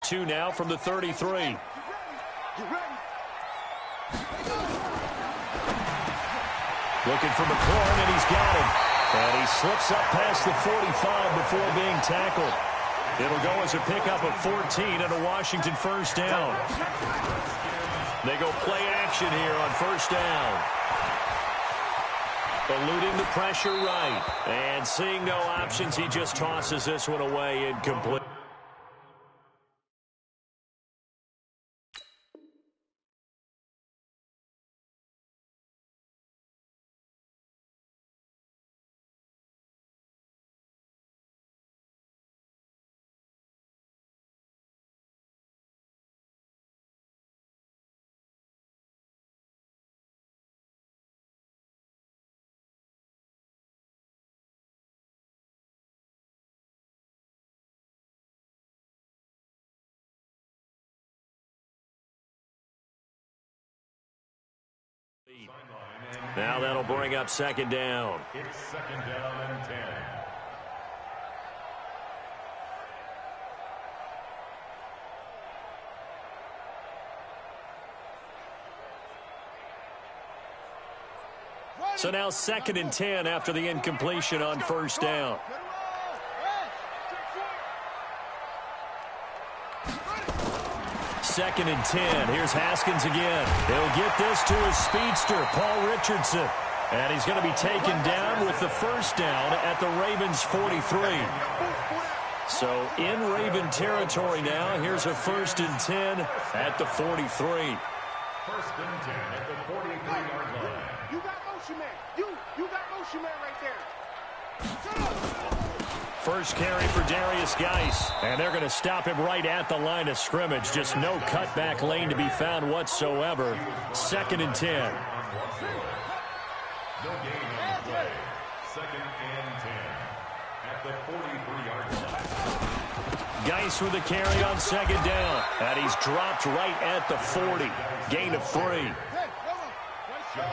2 now from the 33. Looking for McLaurin, and he's got him. And he slips up past the 45 before being tackled. It'll go as a pickup of 14 and a Washington first down. They go play action here on first down. Eluding the pressure right. And seeing no options, he just tosses this one away incomplete. Now that'll bring up second down. It's second down and 10. So now second and 10 after the incompletion on first down. Second and 10. Here's Haskins again. He'll get this to his speedster, Paul Richardson. And he's going to be taken down with the first down at the Ravens' 43. So in Raven territory now. Here's a first and 10 at the 43. First and 10 at the 43-yard line. You got motion man. You got motion man right there. First carry for Darius Geis. And they're going to stop him right at the line of scrimmage. Just no cutback lane to be found whatsoever. Second and 10. No gain on the play. Second and 10 at the 43-yard line. Geis with a carry on second down. And he's dropped right at the 40. Gain of 3.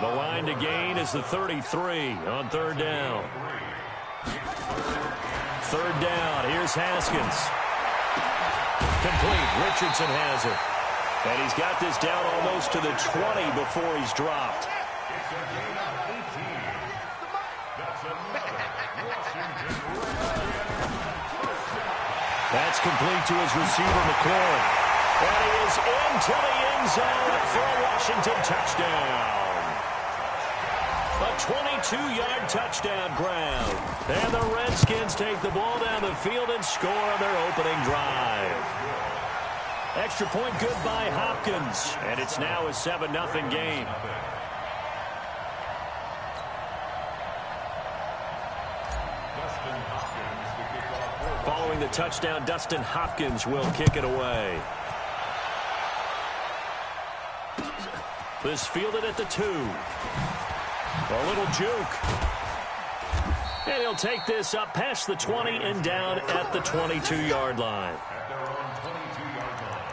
The line to gain is the 33 on third down. Third down. Here's Haskins. Complete. Richardson has it. And he's got this down almost to the 20 before he's dropped. It's a gain of 18. That's another Washington Redskins. That's complete to his receiver, McLaurin. And he is into the end zone for a Washington touchdown. A 22-yard touchdown grab. And the Redskins take the ball down the field and score on their opening drive. Extra point good by Hopkins. And it's now a 7-0 game. Following the touchdown, Dustin Hopkins will kick it away. This fielded at the 2. A little juke. And he'll take this up past the 20 and down at the 22-yard line. At their own 22-yard line.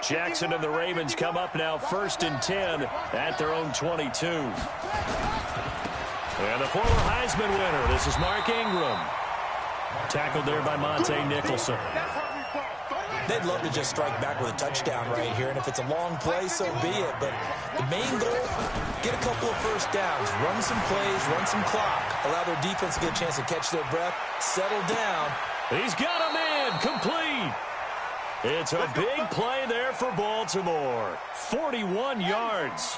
Jackson and the Ravens come up now first and 10 at their own 22. And the former Heisman winner, this is Mark Ingram. Tackled there by Monte Nicholson. They'd love to just strike back with a touchdown right here, and if it's a long play, so be it. But the main goal, get a couple of first downs, run some plays, run some clock, allow their defense to get a chance to catch their breath, settle down. He's got a man, complete. It's a big play there for Baltimore. 41 yards.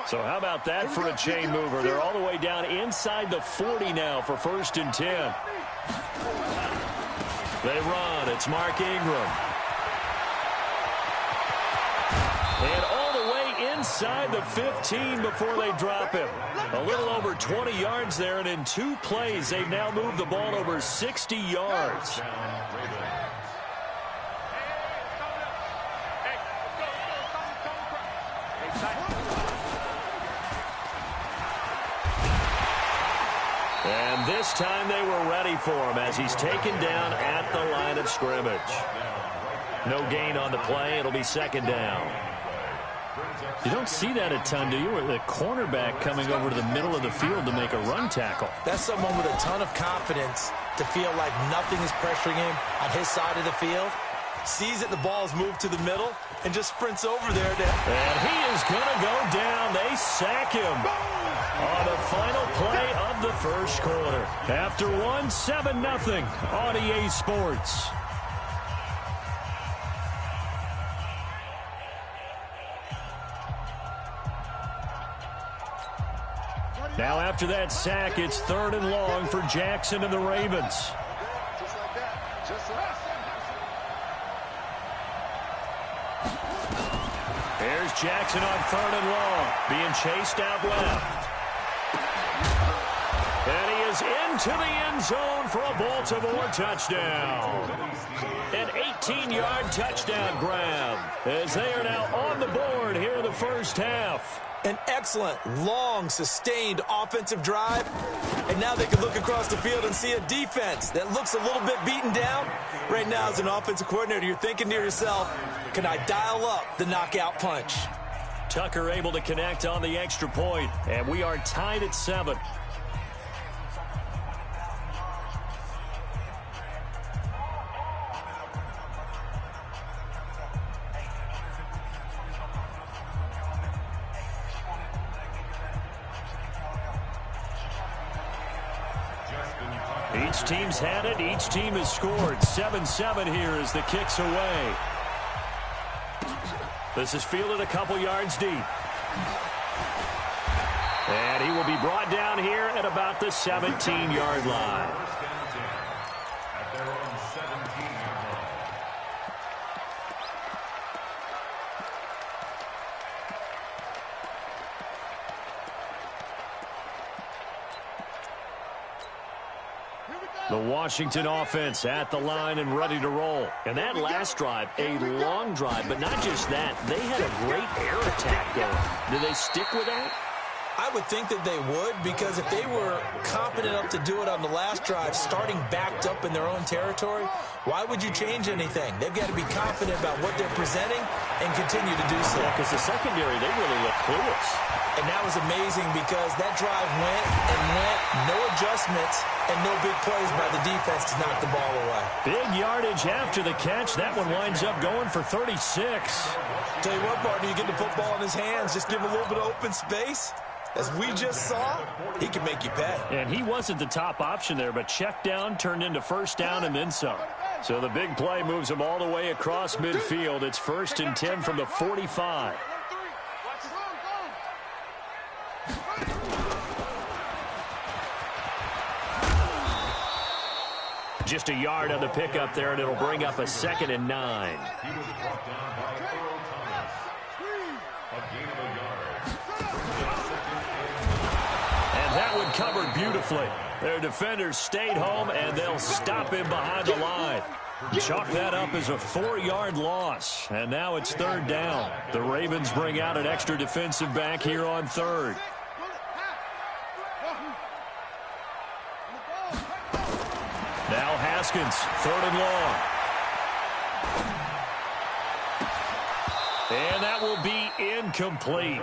So how about that for a chain mover? They're all the way down inside the 40 now for first and 10. They run. It's Mark Ingram. And all the way inside the 15 before they drop him. A little over 20 yards there, and in 2 plays, they've now moved the ball over 60 yards. And this time they were ready for him as he's taken down at the line of scrimmage. No gain on the play. It'll be second down. You don't see that a ton, do you? With a cornerback coming over to the middle of the field to make a run tackle. That's someone with a ton of confidence to feel like nothing is pressuring him on his side of the field. Sees that the ball's moved to the middle and just sprints over there. And he is going to go down. They sack him on the final play of the first quarter. After one, 7-0 on EA Sports. Now after that sack, it's 3rd and long for Jackson and the Ravens. Just like that. Just like that. Here's Jackson on 3rd and long, being chased out left. And he is into the end zone for a Baltimore touchdown. An 18-yard touchdown grab as they are now on the board here in the first half. An excellent, long, sustained offensive drive. And now they can look across the field and see a defense that looks a little bit beaten down. Right now, as an offensive coordinator, you're thinking to yourself, can I dial up the knockout punch? Tucker able to connect on the extra point, and we are tied at 7. Each team's had it. Each team has scored. 7-7 here as the kick's away. This is fielded a couple yards deep. And he will be brought down here at about the 17-yard line. At their own 17-yard line. The Washington offense at the line and ready to roll. And that last drive, a long drive, but not just that. They had a great air attack going. Do they stick with that? I would think that they would, because if they were confident enough to do it on the last drive, starting backed up in their own territory, why would you change anything? They've got to be confident about what they're presenting and continue to do so. Yeah, because the secondary, they really look clueless. And that was amazing because that drive went and went, no adjustments, and no big plays by the defense to knock the ball away. Big yardage after the catch. That one winds up going for 36. Tell you what, partner, you get the football in his hands, just give him a little bit of open space. As we just saw, he can make you pay. And he wasn't the top option there, but check down turned into first down and then some. So the big play moves him all the way across midfield. It's 1st and 10 from the 45. Just a yard on the pickup there, and it'll bring up a 2nd and 9. He was brought down by Earl Thomas. A gain of a yard. And that one covered beautifully. Their defenders stayed home, and they'll stop him behind the line. Chalk that up as a 4-yard loss. And now it's 3rd down. The Ravens bring out an extra defensive back here on 3rd. Now Haskins, 3rd and long. And that will be incomplete.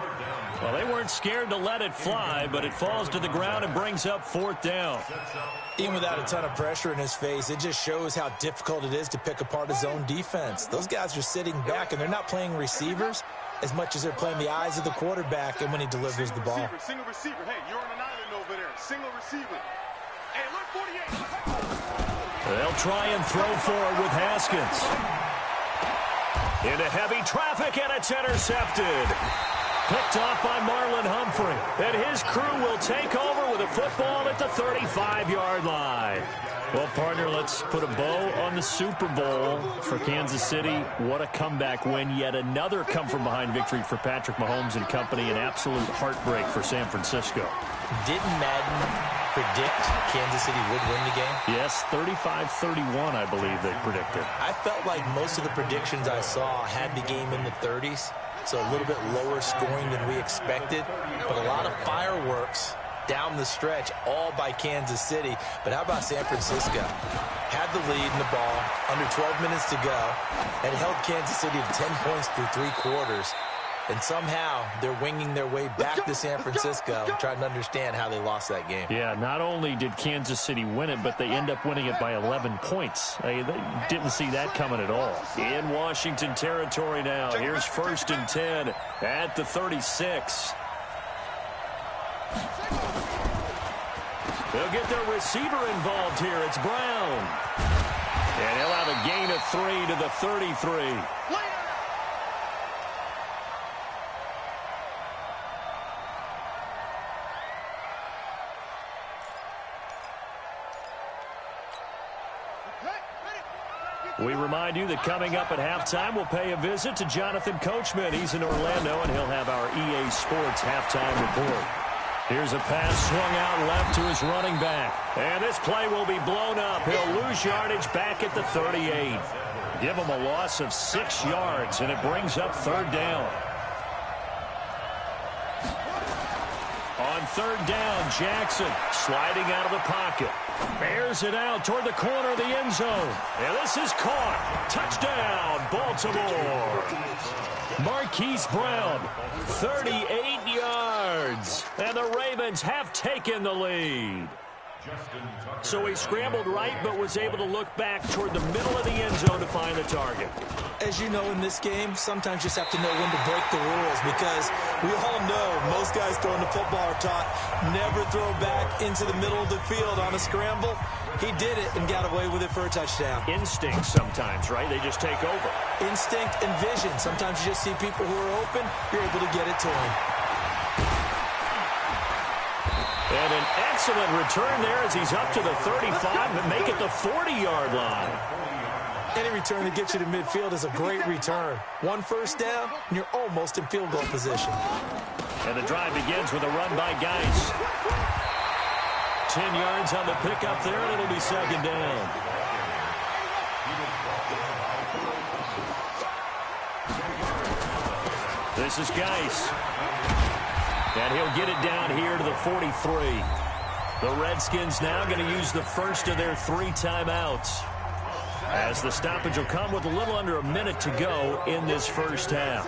Well, they weren't scared to let it fly, but it falls to the ground and brings up 4th down. Even without a ton of pressure in his face, it just shows how difficult it is to pick apart his own defense. Those guys are sitting back, and they're not playing receivers as much as they're playing the eyes of the quarterback and when he delivers the ball. Single receiver. Hey, you're on an island over there. Single receiver. Hey, look, 48. They'll try and throw forward with Haskins. Into heavy traffic, and it's intercepted. Picked off by Marlon Humphrey. And his crew will take over with a football at the 35-yard line. Well, partner, let's put a bow on the Super Bowl for Kansas City. What a comeback win. Yet another come-from-behind victory for Patrick Mahomes and company. An absolute heartbreak for San Francisco. Didn't Madden predict Kansas City would win the game? Yes, 35-31, I believe they predicted. I felt like most of the predictions I saw had the game in the 30s, so a little bit lower scoring than we expected, but a lot of fireworks down the stretch, all by Kansas City. But how about San Francisco? Had the lead in the ball, under 12 minutes to go, and held Kansas City to 10 points through 3 quarters. And somehow they're winging their way back to San Francisco, trying to understand how they lost that game. Yeah, not only did Kansas City win it, but they end up winning it by 11 points. They didn't see that coming at all. In Washington territory now. Here's 1st and 10 at the 36. They'll get their receiver involved here. It's Brown. And he'll have a gain of 3 to the 33. We remind you that coming up at halftime, we'll pay a visit to Jonathan Coachman. He's in Orlando, and he'll have our EA Sports halftime report. Here's a pass swung out left to his running back. And this play will be blown up. He'll lose yardage back at the 38. Give him a loss of 6 yards, and it brings up 3rd down. On 3rd down, Jackson sliding out of the pocket. Bears it out toward the corner of the end zone. And this is caught. Touchdown, Baltimore. Marquise Brown, 38 yards. And the Ravens have taken the lead. So he scrambled right, but was able to look back toward the middle of the end zone to find the target. As you know, in this game, sometimes you just have to know when to break the rules, because we all know most guys throwing the football are taught never throw back into the middle of the field on a scramble. He did it and got away with it for a touchdown. Instinct sometimes, right? They just take over. Instinct and vision. Sometimes you just see people who are open, you're able to get it to them. And an excellent return there as he's up to the 35, but make it the 40-yard line. Any return that gets you to midfield is a great return. 1 first down, and you're almost in field goal position. And the drive begins with a run by Geis. 10 yards on the pickup there, and it'll be 2nd down. This is Geis. And he'll get it down here to the 43. The Redskins now going to use the first of their 3 timeouts, as the stoppage will come with a little under a minute to go in this first half.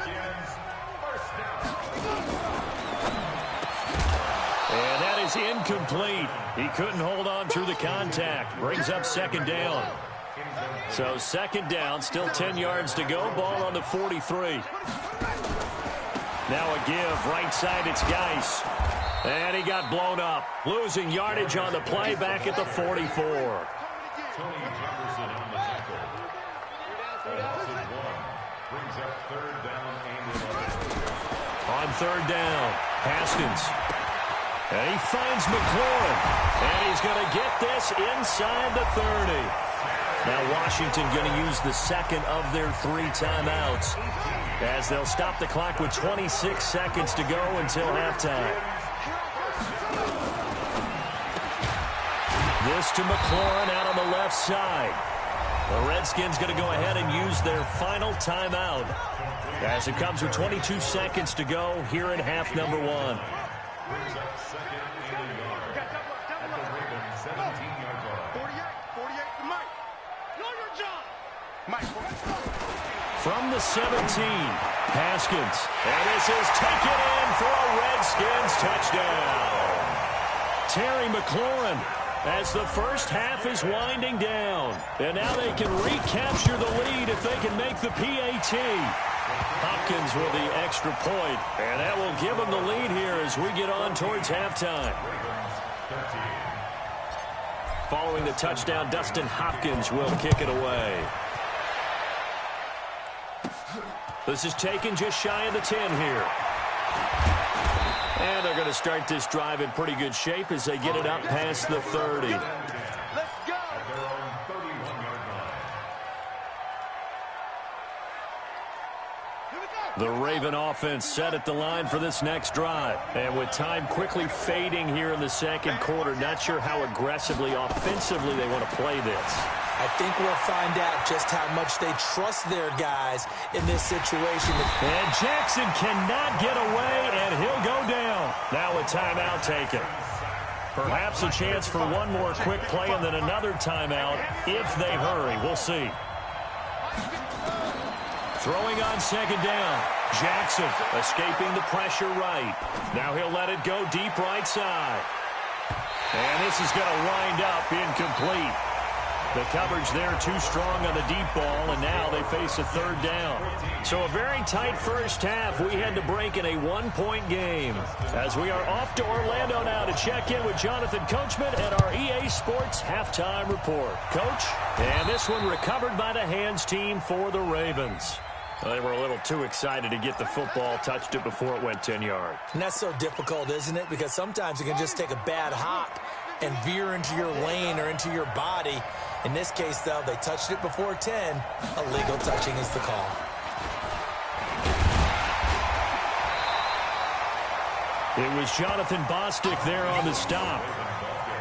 And that is incomplete. He couldn't hold on through the contact. Brings up 2nd down. So 2nd down, still 10 yards to go. Ball on the 43. Now a give, right side, it's Geis. And he got blown up. Losing yardage on the play back at the 44. Tony Jefferson on the tackle. Loss of 1. Brings up 3rd down and 11. On 3rd down, Haskins. And he finds McLaurin. And he's going to get this inside the 30. Now Washington going to use the 2nd of their 3 timeouts, as they'll stop the clock with 26 seconds to go until halftime. This to McLaurin out on the left side. The Redskins going to go ahead and use their final timeout, as it comes with 22 seconds to go here in half number 1. Brings up 2nd and a yard. At the Ravens 17-yard line. 48 to Mike. Know your job. Mike. From the 17, Haskins. And this is taken in for a Redskins touchdown. Terry McLaurin, as the first half is winding down. And now they can recapture the lead if they can make the PAT. Hopkins with the extra point. And that will give them the lead here as we get on towards halftime. Following the touchdown, Dustin Hopkins will kick it away. This is taken just shy of the 10 here. And they're going to start this drive in pretty good shape as they get it up past the 30. Let's go. At their own 31-yard line. The Raven offense set at the line for this next drive. And with time quickly fading here in the 2nd quarter, not sure how aggressively, offensively they want to play this. I think we'll find out just how much they trust their guys in this situation. And Jackson cannot get away, and he'll go down. Now a timeout taken. Perhaps a chance for one more quick play and then another timeout if they hurry. We'll see. Throwing on 2nd down. Jackson escaping the pressure right. Now he'll let it go deep right side. And this is going to wind up incomplete. The coverage there too strong on the deep ball, and now they face a third down. So a very tight first half. We had to break in a one-point game. As we are off to Orlando now to check in with Jonathan Coachman at our EA Sports Halftime Report. Coach, and this one recovered by the hands team for the Ravens. Well, they were a little too excited to get the football, touched it before it went 10 yards. And that's so difficult, isn't it? Because sometimes you can just take a bad hop and veer into your lane or into your body. In this case, though, they touched it before 10. Illegal touching is the call. It was Jonathan Bostic there on the stop.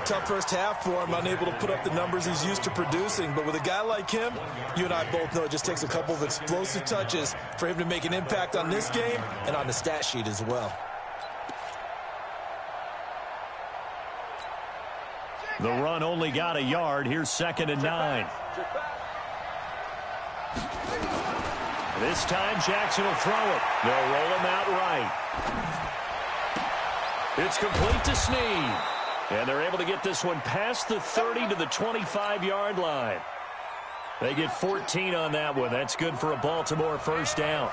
Tough first half for him, unable to put up the numbers he's used to producing. But with a guy like him, you and I both know it just takes a couple of explosive touches for him to make an impact on this game and on the stat sheet as well. The run only got a yard. Here's 2nd and 9. This time Jackson will throw it. They'll roll him out right. It's complete to Snead. And they're able to get this one past the 30 to the 25-yard line. They get 14 on that one. That's good for a Baltimore first down.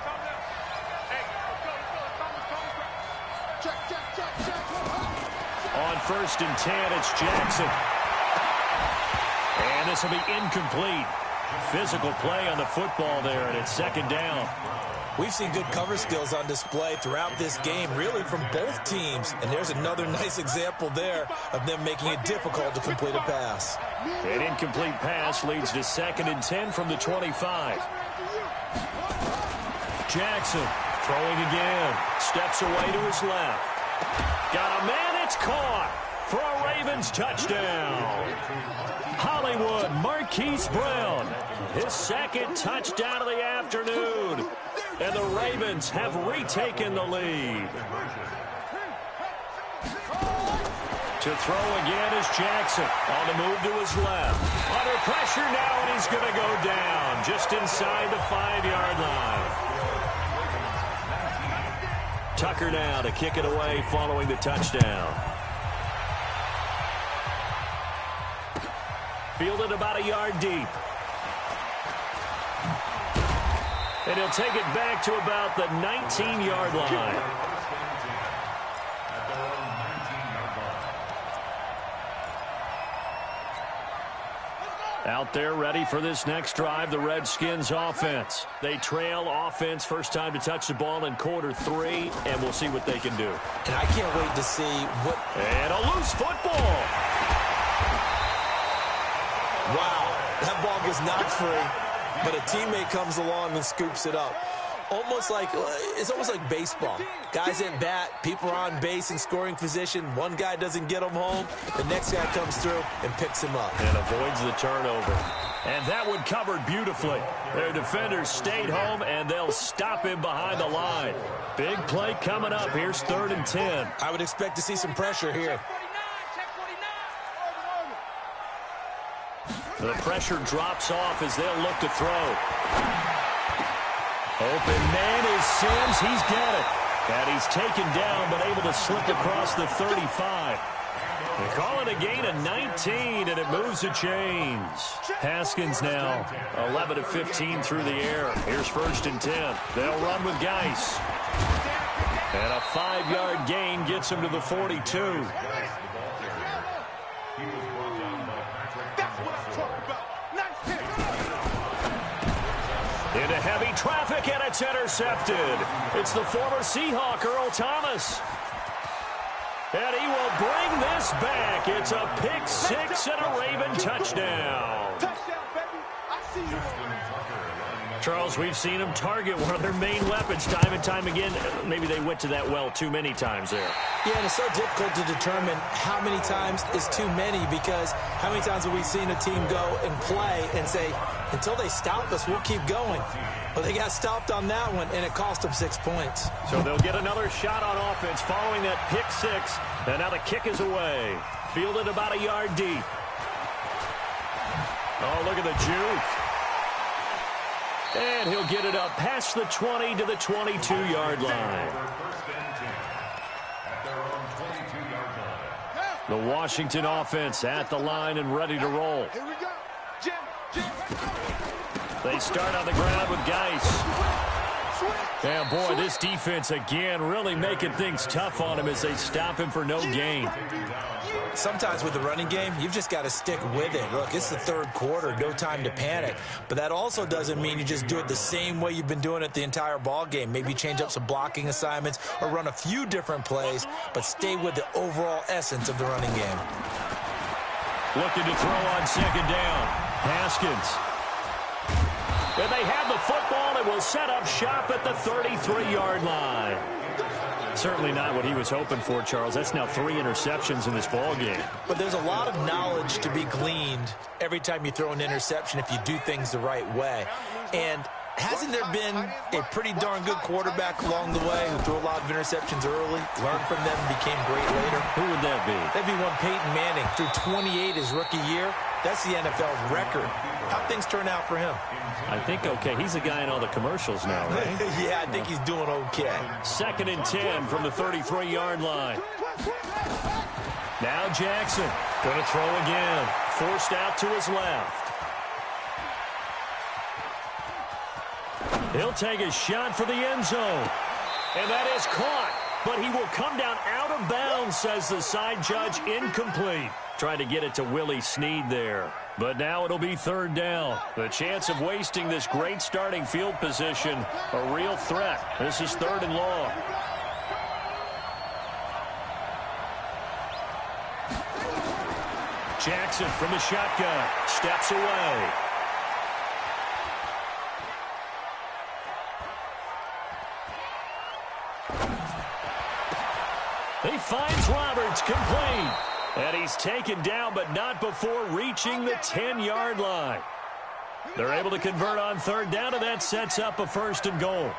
On 1st and 10, it's Jackson. And this will be incomplete. Physical play on the football there, and it's 2nd down. We've seen good cover skills on display throughout this game, really from both teams. And there's another nice example there of them making it difficult to complete a pass. An incomplete pass leads to 2nd and 10 from the 25. Jackson throwing again. Steps away to his left. Got a man, it's caught for a Ravens touchdown. Hollywood Marquise Brown, his 2nd touchdown of the afternoon. And the Ravens have retaken the lead. To throw again is Jackson on the move to his left. Under pressure now, and he's going to go down just inside the 5-yard line. Tucker now to kick it away following the touchdown. Fielded about a yard deep. And he'll take it back to about the 19-yard line. Out there ready for this next drive, the Redskins offense. They trail offense, first time to touch the ball in quarter-3, and we'll see what they can do. And I can't wait to see what... And a loose football. Wow, that ball gets knocked free. But a teammate comes along and scoops it up. It's almost like baseball. Guys at bat, people are on base in scoring position. One guy doesn't get him home. The next guy comes through and picks him up. And avoids the turnover. And that one covered beautifully. Their defenders stayed home, and they'll stop him behind the line. Big play coming up. Here's 3rd and 10. I would expect to see some pressure here. The pressure drops off as they'll look to throw. Open man is Sims. He's got it. And he's taken down, but able to slip across the 35. They call it a gain of 19, and it moves the chains. Haskins now 11 of 15 through the air. Here's 1st and 10. They'll run with Geis. And a 5-yard gain gets him to the 42. Into heavy traffic, and it's intercepted. It's the former Seahawk, Earl Thomas. And he will bring this back. It's a pick 6 and a Raven touchdown. Charles, we've seen them target one of their main weapons time and time again. Maybe they went to that well too many times there. Yeah, and it's so difficult to determine how many times is too many, because how many times have we seen a team go and play and say, until they stop us, we'll keep going. Well, they got stopped on that one, and it cost them 6 points. So they'll get another shot on offense following that pick 6. And now the kick is away. Fielded about a yard deep. Oh, look at the juke. And he'll get it up past the 20 to the 22-yard line. The Washington offense at the line and ready to roll. Here we go. Jim. They start on the ground with Geis. And boy, this defense again really making things tough on him as they stop him for no gain. Sometimes with the running game, you've just got to stick with it. Look, it's the third quarter, no time to panic. But that also doesn't mean you just do it the same way you've been doing it the entire ball game. Maybe change up some blocking assignments or run a few different plays, but stay with the overall essence of the running game. Looking to throw on second down. Haskins. And they have the football and will set up shop at the 33-yard line. Certainly not what he was hoping for, Charles. That's now 3 interceptions in this ball game. But there's a lot of knowledge to be gleaned every time you throw an interception if you do things the right way. And hasn't there been a pretty darn good quarterback along the way who threw a lot of interceptions early, learned from them, and became great later? Who would that be? That'd be one Peyton Manning. Threw 28 his rookie year. That's the NFL record. How'd things turn out for him? I think okay. He's a guy in all the commercials now, right? Yeah, I think he's doing okay. 2nd and 10 from the 33-yard line. Now Jackson going to throw again. Forced out to his left. He'll take a shot for the end zone. And that is caught. But he will come down out of bounds, says the side judge. Incomplete. Trying to get it to Willie Snead there. But now it'll be 3rd down. The chance of wasting this great starting field position, a real threat. This is 3rd and long. Jackson from the shotgun. Steps away. He finds Roberts complete. And he's taken down, but not before reaching the 10-yard line. They're able to convert on 3rd down, and that sets up a 1st and goal.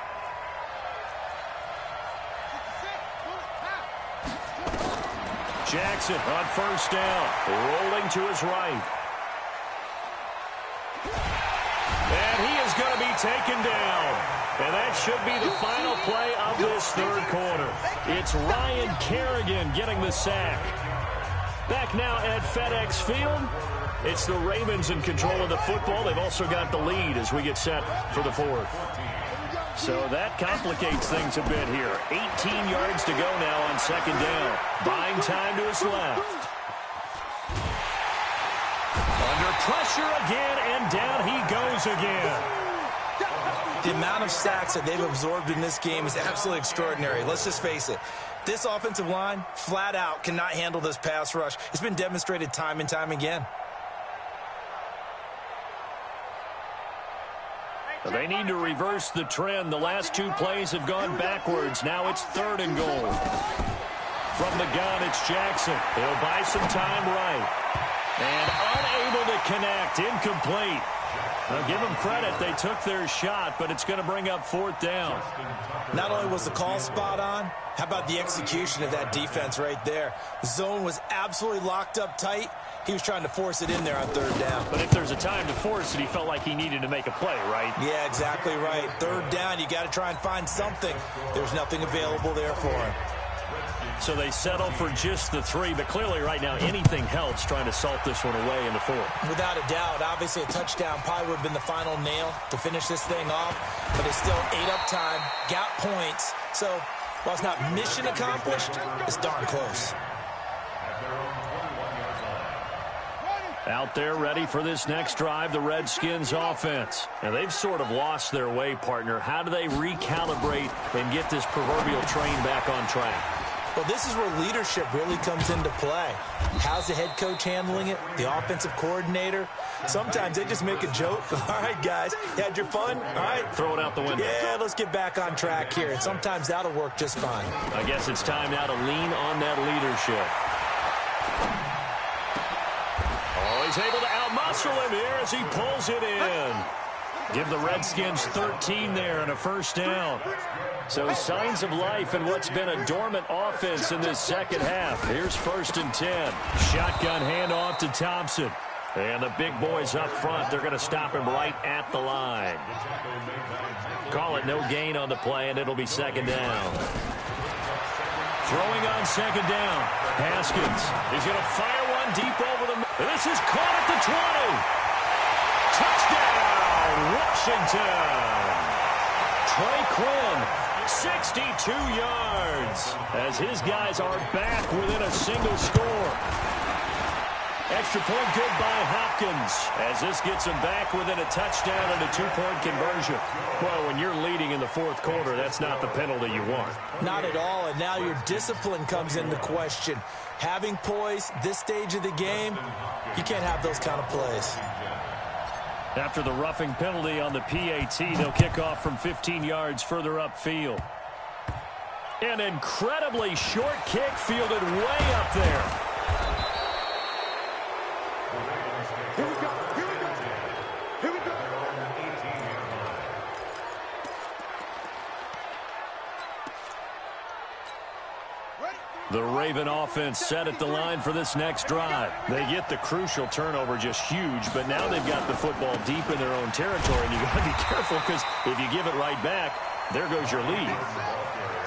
Jackson on 1st down, rolling to his right. And he is going to be taken down. And that should be the final play of this 3rd quarter. It's Ryan Kerrigan getting the sack. Back now at FedEx Field, it's the Ravens in control of the football. They've also got the lead as we get set for the 4th. So that complicates things a bit here. 18 yards to go now on 2nd down. Buying time to his left. Under pressure again, and down he goes again. The amount of sacks that they've absorbed in this game is absolutely extraordinary. Let's just face it. This offensive line, flat out, cannot handle this pass rush. It's been demonstrated time and time again. They need to reverse the trend. The last 2 plays have gone backwards. Now it's 3rd and goal. From the gun, it's Jackson. He'll buy some time right. And unable to connect. Incomplete. Now, give them credit. They took their shot, but it's going to bring up 4th down. Not only was the call spot on, how about the execution of that defense right there? The zone was absolutely locked up tight. He was trying to force it in there on 3rd down. But if there's a time to force it, he felt like he needed to make a play, right? Yeah, exactly right. 3rd down, you got to try and find something. There's nothing available there for him. So they settle for just the 3, but clearly right now anything helps trying to salt this one away in the 4th. Without a doubt, obviously a touchdown probably would have been the final nail to finish this thing off, but it's still ate up time, got points. So while it's not mission accomplished, it's darn close. Out there ready for this next drive, the Redskins offense. Now they've sort of lost their way, partner. How do they recalibrate and get this proverbial train back on track? Well, this is where leadership really comes into play. How's the head coach handling it? The offensive coordinator? Sometimes they just make a joke. All right, guys, you had your fun? All right. Throw it out the window. Yeah, let's get back on track here. And sometimes that'll work just fine. I guess it's time now to lean on that leadership. Oh, he's able to outmuscle him here as he pulls it in. Give the Redskins 13 there and a 1st down. So signs of life in what's been a dormant offense in this 2nd half. Here's 1st and 10. Shotgun handoff to Thompson. And the big boys up front, they're going to stop him right at the line. Call it no gain on the play, and it'll be second down. Throwing on second down. Haskins is going to fire one deep over the middle. This is caught at the 20. Touchdown, Washington. Trey Quinn, 62 yards, as his guys are back within a single score. Extra point good by Hopkins, as this gets him back within a touchdown and a two-point conversion. Well, when you're leading in the fourth quarter, that's not the penalty you want. Not at all, and now your discipline comes into question. Having poise this stage of the game, you can't have those kind of plays. After the roughing penalty on the PAT, they'll kick off from 15 yards further upfield. An incredibly short kick fielded way up there. The Raven offense set at the line for this next drive. They get the crucial turnover, just huge, but now they've got the football deep in their own territory, and you've got to be careful because if you give it right back, there goes your lead.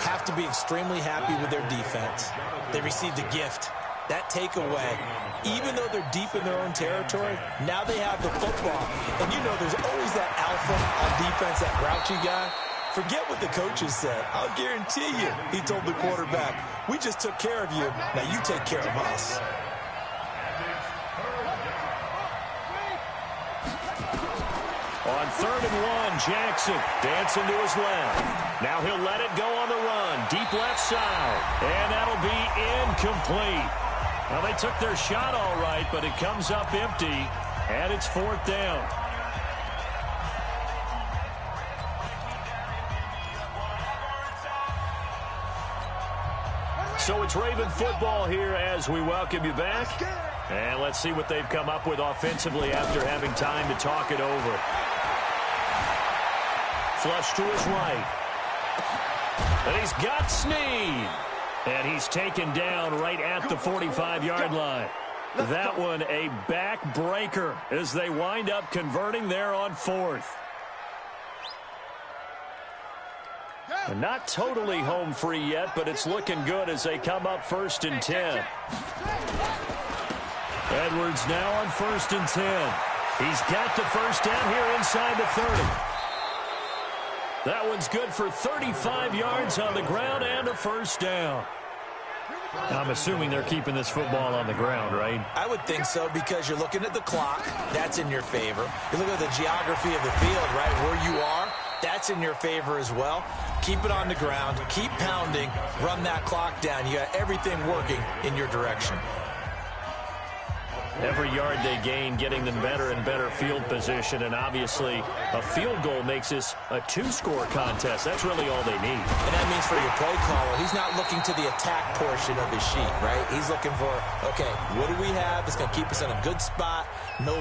Have to be extremely happy with their defense. They received a gift. That takeaway, even though they're deep in their own territory, now they have the football. And you know there's always that alpha on defense, that grouchy guy. Forget what the coaches said. I'll guarantee you, he told the quarterback, we just took care of you. Now you take care of us. On 3rd and 1, Jackson dancing to his left. Now he'll let it go on the run. Deep left side. And that'll be incomplete. Well, they took their shot all right, but it comes up empty. And it's 4th down. So it's Raven football here as we welcome you back. And let's see what they've come up with offensively after having time to talk it over. Flush to his right. And he's got Snead. And he's taken down right at the 45-yard line. That one a backbreaker as they wind up converting there on 4th. And not totally home free yet, but it's looking good as they come up 1st and 10. Edwards now on 1st and 10. He's got the first down here inside the 30. That one's good for 35 yards on the ground and a first down. I'm assuming they're keeping this football on the ground, right? I would think so because you're looking at the clock. That's in your favor. You look at the geography of the field, right, where you are. That's in your favor as well. Keep it on the ground. Keep pounding. Run that clock down. You got everything working in your direction. Every yard they gain, getting them better and better field position. And obviously, a field goal makes this a two-score contest. That's really all they need. And that means for your play caller, he's not looking to the attack portion of his sheet, right? He's looking for, okay, what do we have that's going to keep us in a good spot? No